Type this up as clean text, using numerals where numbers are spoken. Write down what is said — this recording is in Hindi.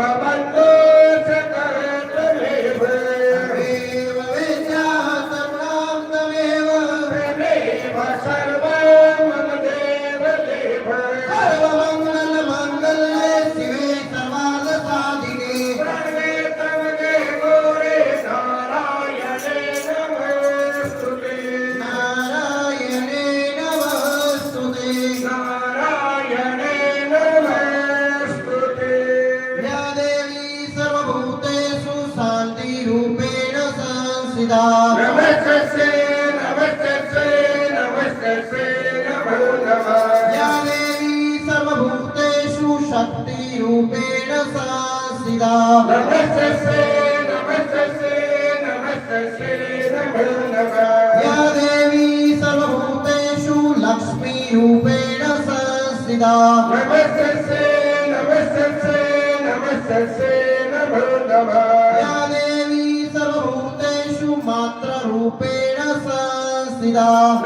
सर्वबन्धो सकलतमेव तमेव विद्यात् त्वां तमेव त्वमेव सर्वं मम देव देव सर्वमङ्गलमङ्गल्ये शिवे सर्वार्थसाधिके प्रणवे त्र्यम्बके गौरी नारायणे नमोऽस्तुते नारायणे नमोऽस्तुते नारायणे नमोऽस्तुते या देवी सर्वभूतेषु शान्तिरूपेण संस्थिता नमस्तस्यै नमस्तस्यै नमस्तस्यै नमो नमः या देवी सर्वभूतेषु शक्तिरूपेण संस्थिता नमस्तस्यै नमस्तस्यै नमस्तस्यै नमो नमः या देवी सर्वभूतेषु लक्ष्मीरूपेण संस्थिता नमस्तस्यै नमस्तस्यै नमस्तस्यै नमो नमः या देवी सर्वभूतेषु मातृरूपेण संस्थिता